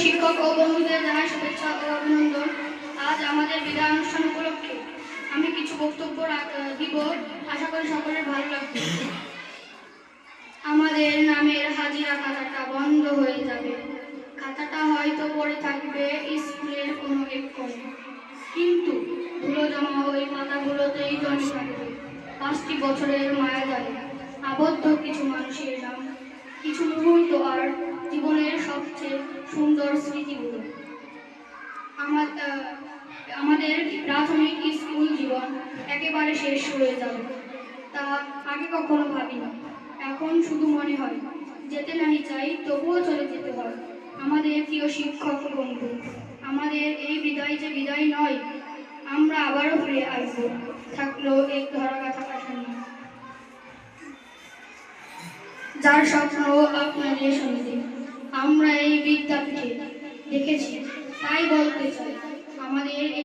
শিক্ষক ও বন্ধুদের জানাই শুভেচ্ছা ও অভিনন্দন। আজ আমাদের বিদায় অনুষ্ঠান উপলক্ষে আমি কিছু বক্তব্য দিব, আশা করি সকলের ভালো লাগবে। আমাদের নামের হাজিরা খাতাটা বন্ধ হয়ে যাবে, খাতাটা হয়তো পড়ে থাকবে স্কুলের কোনো এক কোণে, কিন্তু ধুলো জমা ওই পাতাগুলোতেই জমে থাকবে 5টি বছরের মায়াজালে আবদ্ধ কিছু মানুষের নাম, কিছু মুহূর্ত আর জীবনের সবচেয়ে সুন্দর স্মৃতিগুলো। আমাদের প্রাথমিক স্কুল জীবন একেবারে শেষ হয়ে যাবে, তা আগে কখনো ভাবিনি। এখন শুধু মনে হয় যেতে নাহি চাই, তবুও চলে যেতে হয়। আমাদের প্রিয় শিক্ষক বন্ধু, আমাদের এই বিদায় যে বিদায় নয়, আমরা আবারও ফিরে আসবো, থাকলো এক ধরাগাথা কাঠামো, যার স্বপ্ন আপনাদের সঙ্গে আমরা এই বিদ্যাপীঠে দেখেছি। তাই বলতে চাই, আমাদের